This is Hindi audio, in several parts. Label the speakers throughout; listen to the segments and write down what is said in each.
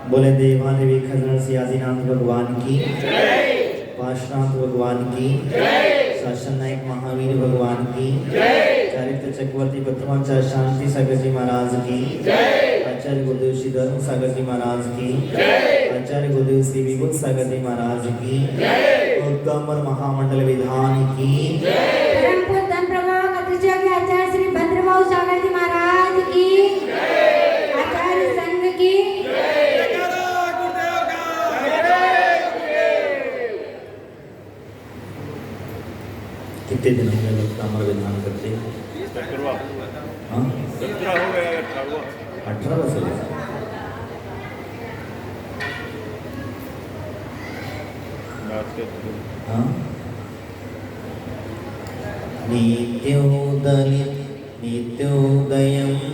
Speaker 1: बोले देवादेवी खजर सियाजीनाथ भगवान की, पार्श्वनाथ भगवान की, शासन नायक महावीर भगवान की, चारित्र चक्रवर्ती प्रथमाचार्य शांति सागर जी महाराज की, आचार्य गुरुदेव श्री धर्म सागर जी महाराज की, आचार्य गुरुदेव श्री विभुत सागर जी महाराज की, उत्तम महामंडल विधान की,
Speaker 2: आचार्य श्री भद्रभाऊ सागर जी महाराज की, आचार्य संघ की,
Speaker 1: कितने दिन हो गए उत्तम विधान करते? हाँ 18 वर्ष हो गए। हाँ नित्योदयं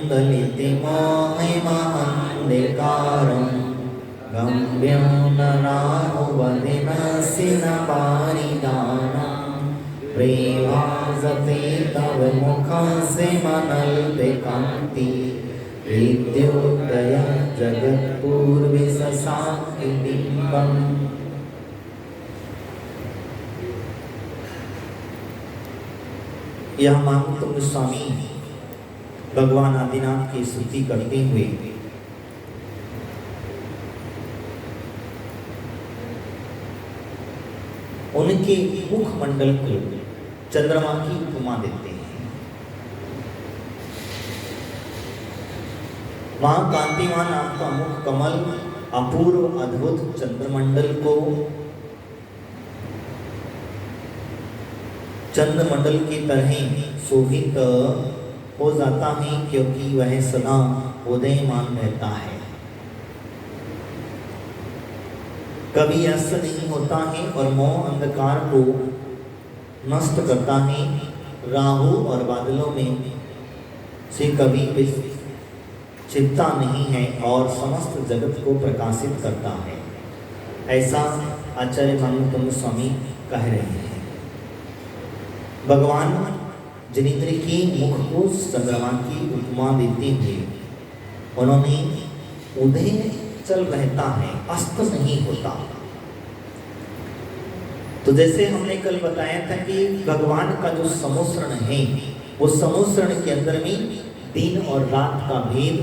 Speaker 1: दलितमोहिमहन्दिकारं गम्यं नराहुवदिनस्य न पारिदानं प्रेमासते तव मुखस्य मनल्ते कान्ति विद्योदयं जगत्पूर्वे सशान्ति बिम्बम्। यह मानव स्वामी भगवान आदिनाथ की स्तुति करते हुए उनके मुखमंडल को चंद्रमा की उपमा देते हैं। मां कांतिमान आपका मुख कमल अपूर्व अद्भुत चंद्रमंडल को चंद्रमंडल की तरह शोभित हो जाता है, क्योंकि वह सदा उदयमान रहता है, कभी अस्त नहीं होता है और मोह अंधकार को नष्ट करता है। राहु और बादलों में से कभी भी छिपता नहीं है और समस्त जगत को प्रकाशित करता है, ऐसा आचार्य मानव स्वामी कह रहे हैं। भगवान जनिंद्र के मुख को चंद्रमा की उपमा देते हुए उन्होंने उदय चल रहता है, अस्त नहीं होता। तो जैसे हमने कल बताया था कि भगवान का जो समोसरण है वो समोसरण के अंदर में दिन और रात का भेद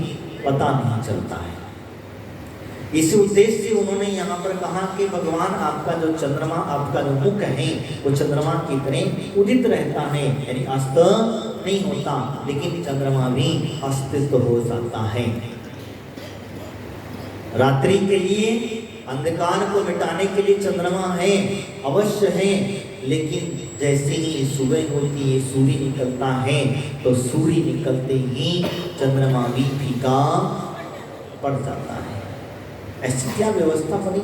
Speaker 1: पता नहीं चलता है। इसी उद्देश्य से उन्होंने यहाँ पर कहा कि भगवान आपका जो चंद्रमा, आपका जो मुख है वो चंद्रमा की तरह उदित रहता है, यानी अस्त नहीं होता, लेकिन चंद्रमा भी अस्तित्व हो जाता है। रात्रि के लिए अंधकार को मिटाने के लिए चंद्रमा है, अवश्य है, लेकिन जैसे ही सुबह होती है, सूर्य निकलता है, तो सूर्य निकलते ही चंद्रमा भी फीका पड़ जाता है। ऐसी क्या व्यवस्था बनी?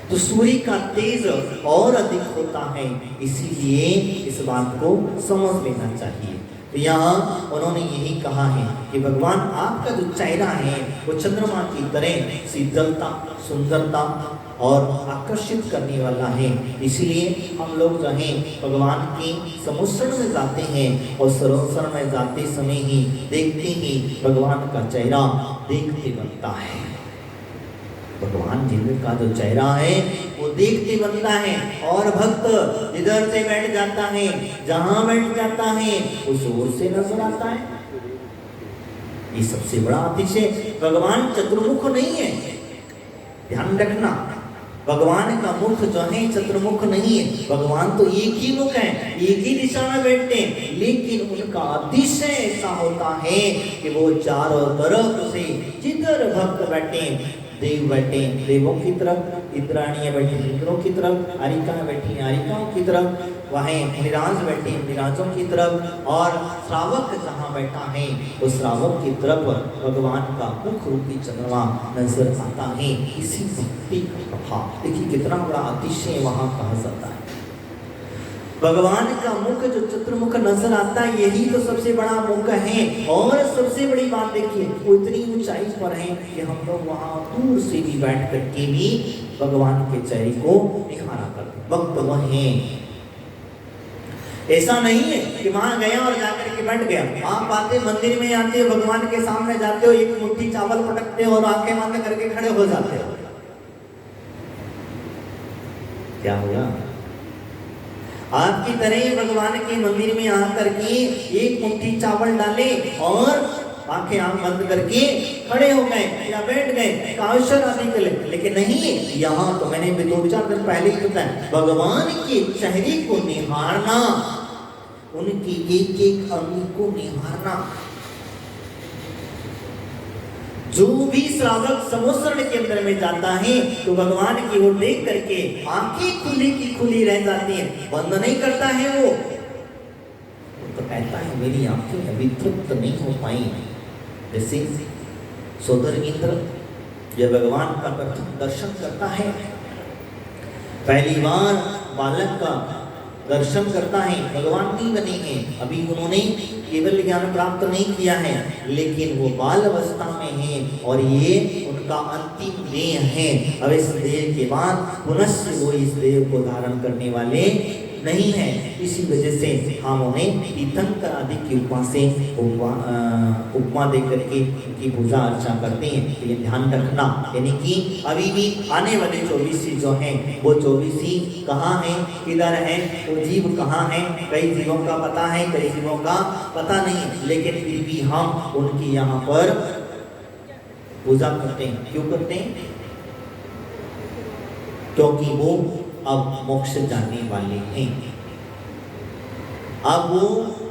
Speaker 1: तो सूर्य का तेज और अधिक होता है, इसीलिए इस बात को समझ लेना चाहिए। तो यहाँ उन्होंने यही कहा है कि भगवान आपका जो चेहरा है वो चंद्रमा की तरह शीतलता, सुंदरता और आकर्षित करने वाला है। इसीलिए हम लोग जो हैं भगवान के समोसरण में जाते हैं और सरोवर में जाते समय ही देखते ही भगवान का चेहरा देखते बनता है। भगवान जिंद्र का जो चेहरा है वो देखते बनता है, और भक्त जिधर से बैठ जाता है, जहां बैठ जाता है, उस ओर से नजर आता है। ये सबसे बड़ा अतिशय, भगवान चतुर्मुख नहीं है, ध्यान रखना। भगवान का मुख जो है चतुर्मुख नहीं है, भगवान तो एक ही मुख है, एक ही दिशा में बैठते हैं, लेकिन उनका अतिशय ऐसा होता है कि वो चारों तरफ से जिधर भक्त बैठे, देव बैठे देवों की तरफ, इंद्राणियां बैठी इंद्रों की तरफ, आरिकाएं बैठी आरिकाओं की तरफ, वहीं निराज बैठे निराजों की तरफ, और श्रावक जहाँ बैठा है उस श्रावक की तरफ भगवान का मुख रूपी चंद्रमा नजर आता है। इसी भक्ति का प्रभाव देखिए कितना बड़ा अतिशय वहाँ कहा जाता है। भगवान का मुख जो चतुर्मुख नजर आता है, यही तो सबसे बड़ा मुख है। और सबसे बड़ी बात देखिए, वो इतनी ऊंचाई पर है कि हम लोग वहां दूर से भी बैठ करके भी भगवान के चेहरे को निहारा करते, भक्त वह हैं। ऐसा नहीं है कि वहां गया और जाकर के बैठ गया। आप आते मंदिर में आते हो, भगवान के सामने जाते हो, एक मुट्ठी चावल पटकते हो और आंखें बंद करके खड़े हो जाते हो, क्या होगा? आपकी तरह ही भगवान के मंदिर में आकर के एक मुट्ठी चावल डाले और आंख बंद करके खड़े हो गए या बैठ गए काउशल आदि के लिए। लेकिन नहीं, यहाँ तो मैंने भी 2-4 दिन पहले ही बताया, भगवान के चेहरे को निहारना, उनकी एक एक अंग को निहारना। जो भी श्रावक समुद्र के अंदर में जाता है तो भगवान की ओर देख करके आंखें खुली की खुली रह जाती हैं, बंद नहीं करता है वो तो कहता है मेरी आंखें अभी तृप्त नहीं हो पाई। जैसे सोदर इंद्र जब भगवान का दर्शन करता है, पहली बार बालक का दर्शन करता है, भगवान नहीं बने हैं, अभी उन्होंने केवल ज्ञान प्राप्त नहीं किया है, लेकिन वो बाल अवस्था में है और ये उनका अंतिम देह है। अब इस देह के बाद पुनः वो इस देह को धारण करने वाले नहीं है। इसी वजह से हम उन्हें तीर्थंकर आदि की उपमा से उपमा दे करके उनकी पूजा अर्चना करते हैं। तो ये ध्यान रखना, यानी कि अभी भी आने वाले 24 जो हैं वो 24 ही कहाँ हैं, किधर हैं, वो जीव कहाँ हैं, कई जीवों का पता है, कई जीवों का पता नहीं, लेकिन फिर भी हम उनकी यहाँ पर पूजा करते हैं। क्यों करते हैं? क्योंकि वो अब मोक्ष जाने वाले हैं। अब वो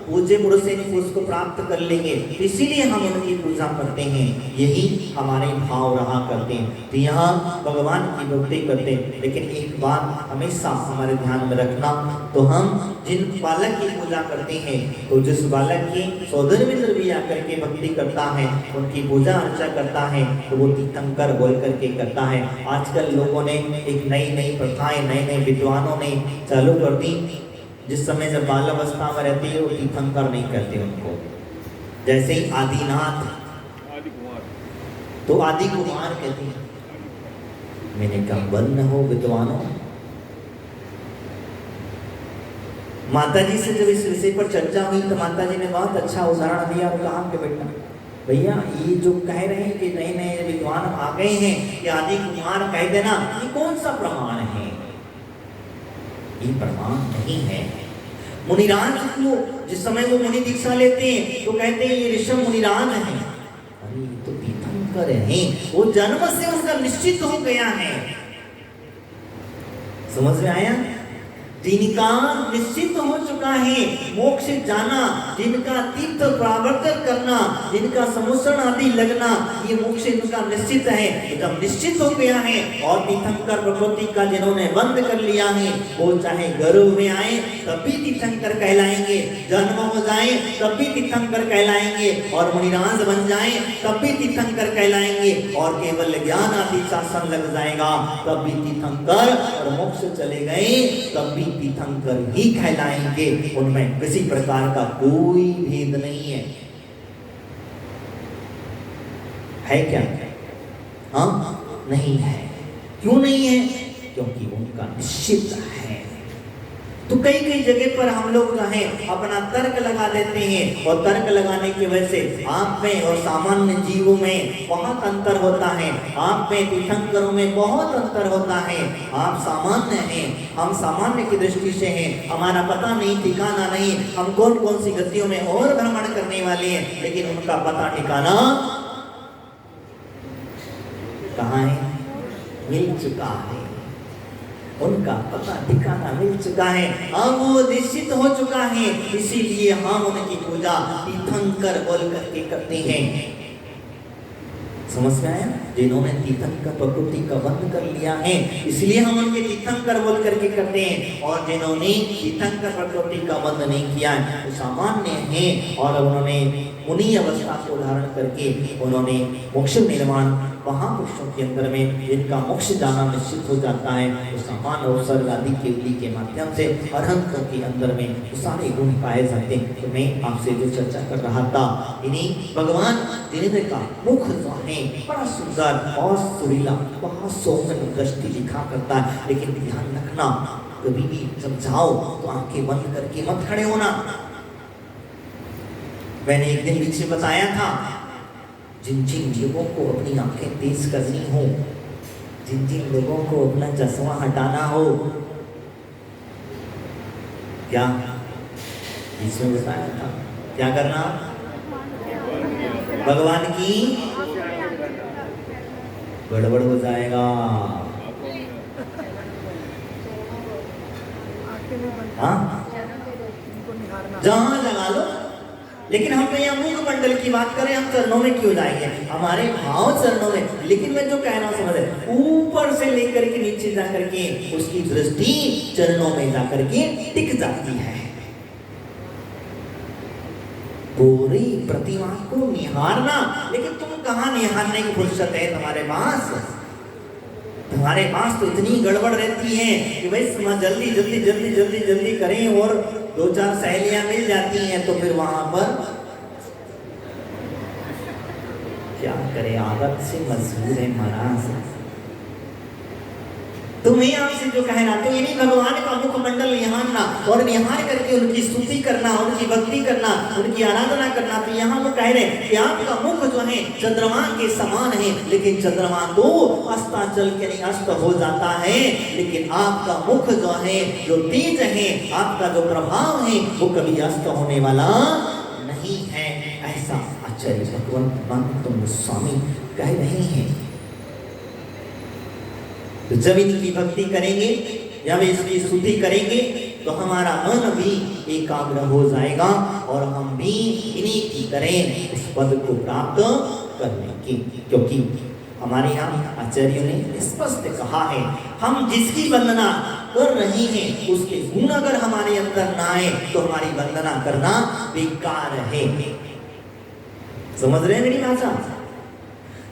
Speaker 1: पूज्य पुरुष उसको प्राप्त कर लेंगे, इसीलिए हम उनकी पूजा करते हैं, यही हमारे भाव रहा करते हैं। तो यहाँ भगवान की भक्ति करते हैं। लेकिन एक बात हमेशा हमारे ध्यान में रखना, तो हम जिन बालक की पूजा करते हैं, तो जिस बालक की सौदर मित्र भी आकर के भक्ति करता है, उनकी पूजा अर्चना करता है, तो वो तीर्थंकर बोल करके करता है। आजकल लोगों ने एक नई नई प्रथाएं, नए नए विद्वानों ने चालू कर दी। जिस समय जब बाल अवस्था में रहती है वो तीर्थंकर नहीं करते उनको, जैसे ही आदिनाथ तो आदि कुमार कहते हैं। मैंने कहा बंद हो विद्वानों। माता जी से जब इस विषय पर चर्चा हुई तो माता जी ने बहुत अच्छा उदाहरण दिया और कहा कि बेटा भैया ये जो कह रहे हैं कि नए नए विद्वान आ गए हैं कि आदि कुमार कह देना, ये कौन सा प्रमाण है? ये प्रमाण नहीं है। मुनिराज को जिस समय वो मुनि दीक्षा लेते हैं तो कहते हैं ये ऋषभ मुनिराज हैं। अरे ये तो तीर्थंकर हैं, वो जन्म से उनका निश्चित हो गया है। समझ में आया? जिनका निश्चित हो चुका है मोक्ष जाना, जिनका तीर्थ प्रावर्तन करना, जिनका समुसरण आदि लगना, ये मोक्ष इनका निश्चित है। जब निश्चित हो गया है और तीर्थंकर प्रकृति का जिन्होंने बंद कर लिया है, वो चाहे गर्भ में आए तब भी तीर्थंकर कहलाएंगे, जन्म हो जाए तब भी तीर्थंकर कहलाएंगे, और मुनिराज बन जाए तब भी तीर्थंकर कहलाएंगे, और केवल ज्ञान आदि शासन लग जाएगा तब भी तीर्थंकर, और मोक्ष चले गए तब भी तीर्थंकर ही कहलाएंगे। उनमें किसी प्रकार का कोई भेद नहीं है क्या? हाँ, नहीं है। क्यों नहीं है? क्योंकि उनका निश्चित है। तो कई कई जगह पर हम लोग जो है अपना तर्क लगा देते हैं, और तर्क लगाने की वजह से आप में और सामान्य जीवों में बहुत अंतर होता है। आप में तीर्थंकरों में बहुत अंतर होता है। आप सामान्य हैं, हम सामान्य की दृष्टि से हैं, हमारा पता नहीं, ठिकाना नहीं, हम कौन कौन सी गतियों में और भ्रमण करने वाले हैं, लेकिन उनका पता ठिकाना कहाँ है? मिल चुका है। उनका पता ठिकाना मिल चुका है, अब वो निश्चित हो चुका है, इसीलिए हम उनकी पूजा तीर्थंकर बोल करके करते हैं। समझ में आया? जिन्होंने तीर्थंकर प्रकृति का बंद कर लिया है, इसलिए हम उनके तीर्थंकर बोल करके करते हैं, और जिन्होंने तीर्थंकर प्रकृति का बंद नहीं किया है वो सामान्य हैं, और उन्होंने मुनि अवस्था को धारण करके उन्होंने मोक्ष निर्माण महापुरुषों के अंदर में जिनका मोक्ष जाना निश्चित हो जाता है, तो समान अवसर आदि के विधि के माध्यम से अरहंतों के अंदर में सारे गुण पाए जाते हैं। तो मैं आपसे जो चर्चा कर रहा था, इन्हीं भगवान जिनेंद्र का मुख जो है बड़ा सुंदर और सुरीला, बहुत सौम्य दृष्टि दिखा करता है। लेकिन ध्यान रखना, कभी भी जब जाओ तो आंखें बंद करके मत खड़े होना। मैंने एक दिन पीछे बताया था, जिन जिन लोगों को अपनी आंखें तेज करनी हो, जिन जिन लोगों को अपना चश्मा हटाना हो, क्या इसमें बताया था, क्या करना? भगवान की गड़बड़ हो जाएगा। हाँ, जहां लगा लो, लेकिन हम तो यहाँ मुख मंडल की बात करें, हम चरणों में क्यों जाएंगे? हमारे भाव चरणों में। लेकिन मैं जो कह रहा हूँ समझ, ऊपर से लेकर के नीचे जाकर के उसकी दृष्टि चरणों में जाकर के टिक जाती है। पूरी प्रतिमा को निहारना, लेकिन तुम कहाँ निहारने की फुर्सत है तुम्हारे पास? तुम्हारे पास तो इतनी गड़बड़ रहती है कि भाई जल्दी जल्दी जल्दी जल्दी जल्दी करें, और 2-4 सहेलियां मिल जाती हैं तो फिर वहां पर क्या करें, आदत से मजबूर है महाराज। तुम्हें आपसे जो कहना, तो ये नहीं भगवान का मुख मंडल निहारना और निहार करके उनकी स्तुति करना, उनकी भक्ति करना, उनकी आराधना करना। तो यहाँ वो कह रहे हैं कि आपका मुख जो है चंद्रमा के समान है, लेकिन चंद्रमा तो अस्ताचल के नहीं अस्त हो जाता है, लेकिन आपका मुख जो है, जो तेज है, आपका जो प्रभाव है, वो कभी अस्त होने वाला नहीं है। ऐसा आचार्य भगवंत महंत गोस्वामी कह रहे हैं। तो जब इनकी भक्ति करेंगे, जब इसकी स्तुति करेंगे, तो हमारा मन भी एकाग्र हो जाएगा और हम भी इन्हीं की तरह उस पद को प्राप्त कर लेंगे। क्योंकि हमारे यहाँ आचार्यों ने स्पष्ट कहा है, हम जिसकी वंदना कर रहे हैं उसके गुण अगर हमारे अंदर ना आए तो हमारी वंदना करना बेकार है। समझ रहे हैं मेरी भाषा?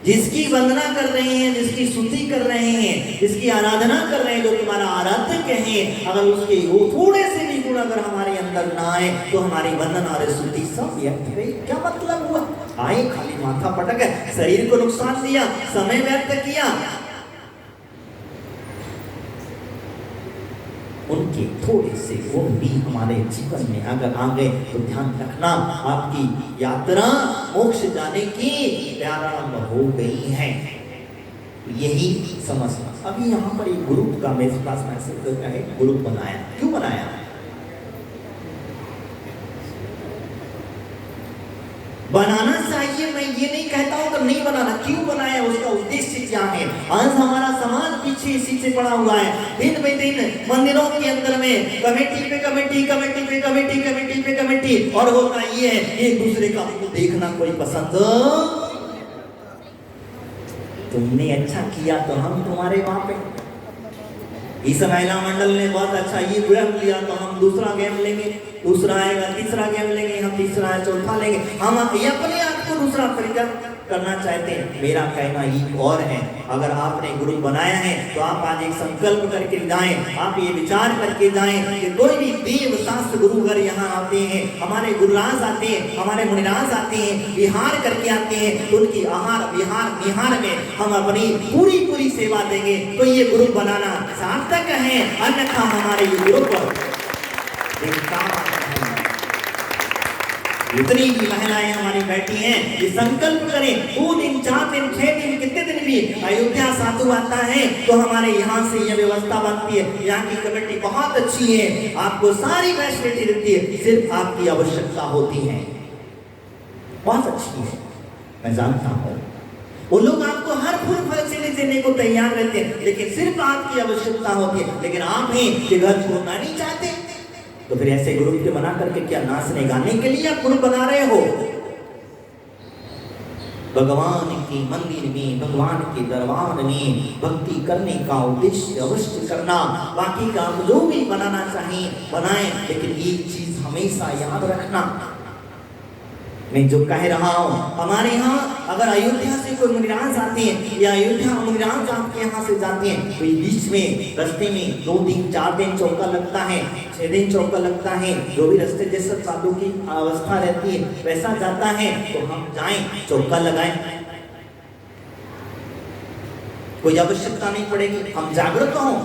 Speaker 1: जिसकी वंदना कर रहे हैं, जिसकी स्तुति कर रहे हैं, जिसकी आराधना कर रहे हैं, जो तुम्हारा आराधक है, अगर उसके वो थोड़े से भी गुण अगर हमारे अंदर ना आए तो हमारी वंदना और स्तुति सब व्यर्थ है। क्या मतलब हुआ? आए खाली माथा पटक है, शरीर को नुकसान दिया, समय व्यर्थ किया। उनके थोड़े से गुण भी हमारे जीवन में अगर आ गए तो ध्यान रखना, आपकी यात्रा मोक्ष जाने की प्रारंभ हो गई है। यही समझना। अभी यहाँ पर एक ग्रुप का मेरे पास मैसेज करता है, ग्रुप बनाया। क्यों बनाया? बनाना चाहिए, मैं ये नहीं कहता हूं कि नहीं बनाना। क्यों बनाया, उसका उद्देश्य क्या है? आज हमारा समाज पीछे इसी से पड़ा हुआ है। दिन पे दिन मंदिरों के अंदर में कमेटी पे कमेटी, कमेटी पे कमेटी, कमेटी पे कमेटी, और होता ये है एक दूसरे का देखना कोई पसंद। तुमने अच्छा किया तो हम तुम्हारे वहां पे, इस महिला मंडल ने बहुत अच्छा ये गेम लिया तो हम दूसरा गेम लेंगे, दूसरा आएगा तीसरा गेम लेंगे, हम तीसरा है चौथा लेंगे। हम ये अपने आप को दूसरा तरीका करना चाहते हैं। मेरा कहना ये और है, अगर आपने ग्रुप बनाया है तो आप आज एक संकल्प करके जाएं, आप ये विचार करके जाएं कि कोई भी देव शास्त्र गुरु अगर यहाँ आते हैं, हमारे गुरुराज आते हैं, हमारे मुनिराज आते हैं, विहार करके आते हैं, तो उनकी आहार विहार निहार में हम अपनी पूरी पूरी सेवा देंगे। तो ये ग्रुप बनाना सार्थक है, अन्यथा हमारे ये ग्रुप जितनी भी महिलाएं हमारी बैठी हैं, ये संकल्प करें 2 दिन 4 दिन 6 दिन कितने दिन भी अयोध्या साधु आता है तो हमारे यहाँ से यह व्यवस्था बनती है। यहाँ की कमेटी बहुत अच्छी है, आपको सारी फैसिलिटी देती है, सिर्फ आपकी आवश्यकता होती है। बहुत अच्छी है, मैं जानता हूँ। वो लोग आपको हर फुल फैसिलिटी देने को तैयार रहते हैं, लेकिन सिर्फ आपकी आवश्यकता होती है। लेकिन आप हैं कि घर छोड़ना नहीं चाहते, तो फिर ऐसे ग्रुप के बना करके क्या नाचने गाने के लिए आप ग्रुप बना रहे हो? भगवान के मंदिर में, भगवान के दरबार में भक्ति करने का उद्देश्य अवश्य करना। बाकी का आप जो भी बनाना चाहिए बनाएं, लेकिन एक चीज हमेशा याद रखना, मैं जो कह रहा हूँ, हमारे यहाँ अगर अयोध्या से कोई मुनिराज आते हैं या अयोध्या मुनिराज आपके यहाँ से जाते हैं, तो बीच में रास्ते में 2 दिन 4 दिन चौका लगता है, 6 दिन चौका लगता है, जो भी रास्ते जैसा साधु की अवस्था रहती है वैसा जाता है, तो हम जाएं चौका लगाएं, कोई आवश्यकता नहीं पड़ेगी। हम जागरूक हों,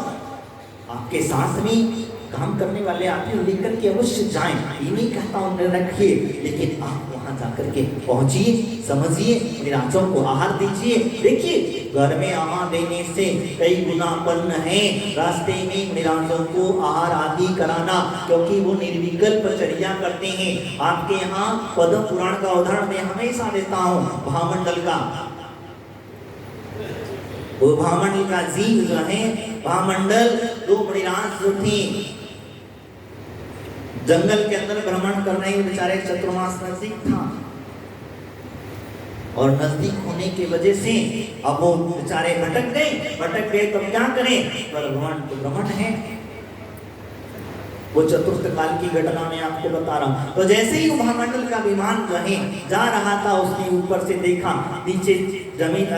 Speaker 1: आपके साथ में काम करने वाले आदमी लेकर के अवश्य जाएं, ये नहीं कहता उन्हें रखिए, लेकिन आप वहां जाकर के पहुंचिए, समझिए, निराशों को आहार दीजिए। देखिए घर में आहार देने से कई गुना पुण्य है, रास्ते में निराशों को आहार आदि कराना, क्योंकि वो निर्विकल्प चर्या करते हैं। आपके यहाँ पद्म पुराण का उदाहरण मैं हमेशा देता हूँ, भामंडल का। वो भामंडल का जीव जो है, भामंडल दो मणिराज जो थे, जंगल के अंदर भ्रमण कर रहे बेचारे, चतुर्मास नजदीक था और नजदीक होने की वजह से अब वो बेचारे भटक गए। तो क्या करें, पर भ्रमण तो भ्रमण है। वो चतुर्थ काल की घटना मैं आपको बता रहा हूं। तो जैसे ही भामंडल का विमान जो है जा रहा था, उसने ऊपर से देखा, नीचे जमीन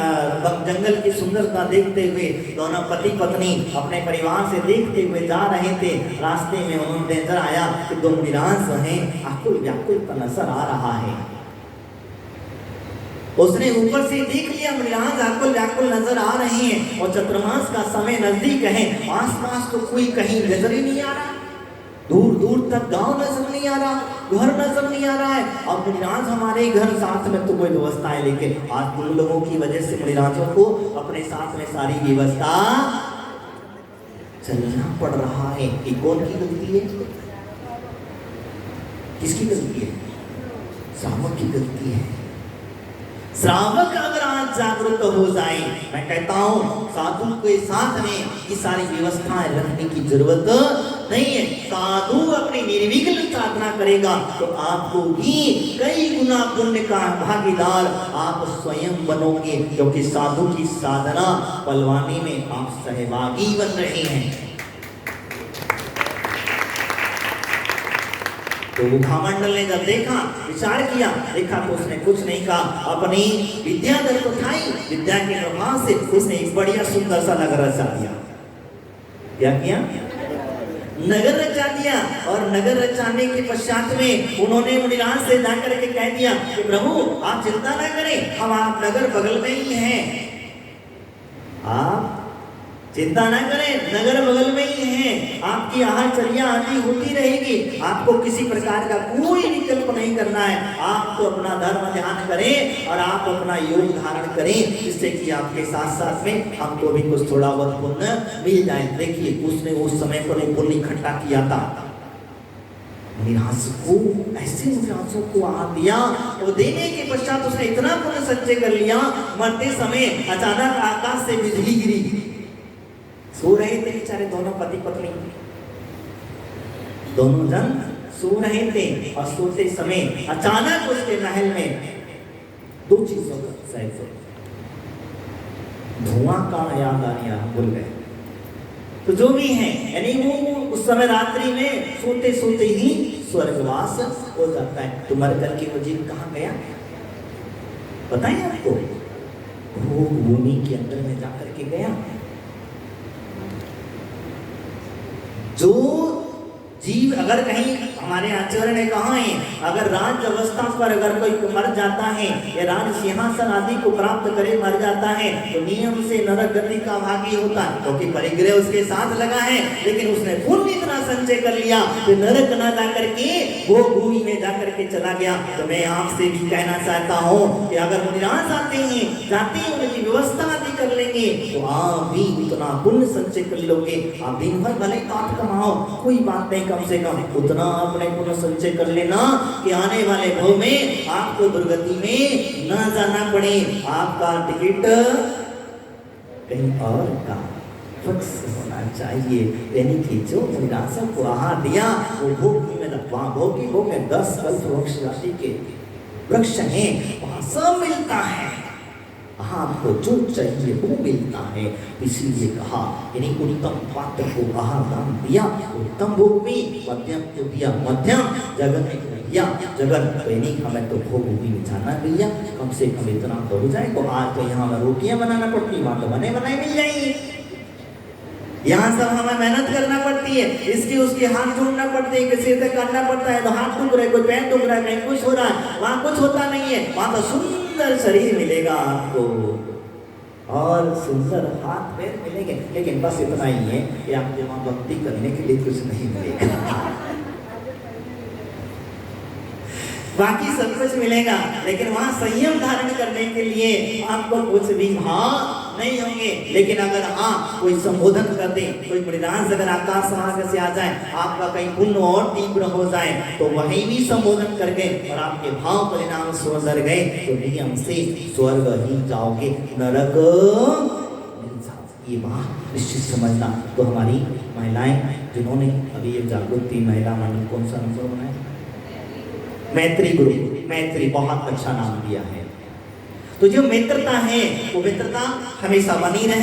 Speaker 1: जंगल की सुंदरता देखते हुए दोनों पति पत्नी अपने परिवार से देखते हुए जा रहे थे। रास्ते में उन्होंने नजर आया कि दो मणिराज जो है आकुल व्याकुल का नजर आ रहा है। उसने ऊपर से देख लिया, मणिराज आकुल व्याकुल नजर आ रहे हैं और चतुर्मास का समय नजदीक है। आसपास तो कोई कहीं नजर ही नहीं आ रहा, दूर दूर तक गांव नजर नहीं आ रहा, घर नजर नहीं आ रहा है। अब मणिराज हमारे घर साथ में तो कोई व्यवस्था है, लेकिन आज उन लोगों की वजह से मणिराजों को अपने साथ में सारी व्यवस्था चलना पड़ रहा है। ये कौन की गलती है? किसकी गलती है? श्रावक की गलती है। श्रावक अगर आज जागरूक हो जाए, मैं कहता हूँ साधु के साथ में ये सारी व्यवस्थाएं रखने की जरूरत नहीं है। साधु अपनी निर्विघ्न साधना करेगा तो आपको भी कई गुना पुण्य का भागीदार आप स्वयं बनोगे, क्योंकि साधु की साधना पलवानी में आप सहभागी बन रहे हैं। तो भामंडल ने जब देखा, विचार किया, देखा तो उसने कुछ नहीं कहा, अपनी विद्या दर को उठाई, विद्या के प्रभाव से उसने एक बढ़िया सुंदर सा नगर रचा दिया। क्या किया? नगर रचा दिया। और नगर रचाने के पश्चात में उन्होंने मुनिराज से जाकर के कह दिया कि प्रभु आप चिंता ना करें, हम आप नगर बगल में ही हैं, आप चिंता ना करें, नगर बगल में ही है, आपकी आहारचर्या आदि होती रहेगी, आपको किसी प्रकार का कोई विकल्प नहीं करना है। आप तो अपना धर्म ध्यान करें और आप अपना योग धारण करें, जिससे कि आपके साथ साथ में हमको भी कुछ थोड़ा बहुत पुण्य मिल जाए। देखिए उसने उस समय पर पुण्य इकट्ठा किया था, निराश को ऐसे निराशों को आ दिया, वो देने के पश्चात उसने इतना पुण्य संचय कर लिया, मरते समय अचानक आकाश से बिजली गिरी। सो रहे थे बेचारे दोनों पति पत्नी, दोनों जन सो रहे थे और सोते समय अचानक उसके महल में दो चीजों का सहज धुआं का याद आया, भूल गए। तो जो भी है, यानी वो उस समय रात्रि में सोते सोते ही स्वर्गवास हो जाता है। तो मर करके वो जीव कहाँ गया पता है आपको? वो भूमि के अंदर में जाकर के गया। जो जीव अगर कहीं, हमारे आचार्य ने कहा है, अगर राज अवस्था पर अगर कोई मर जाता है या राज सिंहासन आदि को प्राप्त करे मर जाता है तो नियम से नरक गति का भागी होता है, क्योंकि परिग्रह उसके साथ लगा है। लेकिन उसने पुण्य इतना संचय कर लिया कि नरक न जाकर के वो भूमि में जाकर के चला गया। तो मैं आपसे भी कहना चाहता हूँ कि अगर मुनिराज आते हैं, जाते हैं, उनकी व्यवस्था आदि कर लेंगे तो आप भी इतना पुण्य संचय कर लोगे। आप दिन भर भले पाठ कमाओ, कोई बात नहीं, कम से कम उतना अपने पुण्य संचय कर लेना कि आने वाले भव में आपको दुर्गति में न जाना पड़े, आपका टिकट कहीं और का फिक्स होना चाहिए। यानी कि जो निराशा को आहार दिया वो भोगी में वहाँ भोगी भोग में 10 कल्प वृक्ष राशि के वृक्ष हैं, वहाँ सब मिलता है, आपको जो चाहिए वो मिलता है। इसीलिए कहा, यानी उत्तम पात्र को आहार दान दिया, उत्तम भोग भी मध्यम को दिया, मध्यम जगत में दिया, जगत यानी हमें तो भोग भी जाना भैया, कम से कम इतना तो हो जाए। तो आज तो यहाँ हमें रोटियां बनाना पड़ती, वहाँ तो बने बनाए मिल जाएंगे। यहाँ सब हमें मेहनत करना पड़ती है, इसकी उसके हाथ जोड़ना पड़ते हैं, किसी से करना पड़ता है, तो हाथ टूट रहे, कोई पैर टूट रहा है, कहीं कुछ हो रहा है, वहाँ कुछ होता नहीं है, वहाँ तो सुंदर शरीर मिलेगा आपको। और सुंदर हाथ पैर मिलेंगे, लेकिन बस इतना ही है कि आपके वहां भक्ति करने के लिए कुछ नहीं मिलेगा। बाकी सब कुछ मिलेगा, लेकिन वहां संयम धारण करने के लिए आपको कुछ भी नहीं होंगे। लेकिन अगर कोई संबोधन कर दे, कोई मृणास अगर आकाश मार्ग से आ जाए, आपका कहीं पुण्य और तीव्र हो जाए, तो वहीं भी संबोधन करके और आपके भाव परिणाम स्वर्ग गए तो नियम से स्वर्ग ही जाओगे, नरक नहीं जाओगे। ये बात निश्चित समझना। तो हमारी महिलाएं जिन्होंने अभी ये जागृति महिला मंडल कौन सा अनुभव बनाया, मैत्री ग्रुप, मैत्री बहुत अच्छा नाम दिया है। तो जो मित्रता है वो मित्रता हमेशा बनी रहे।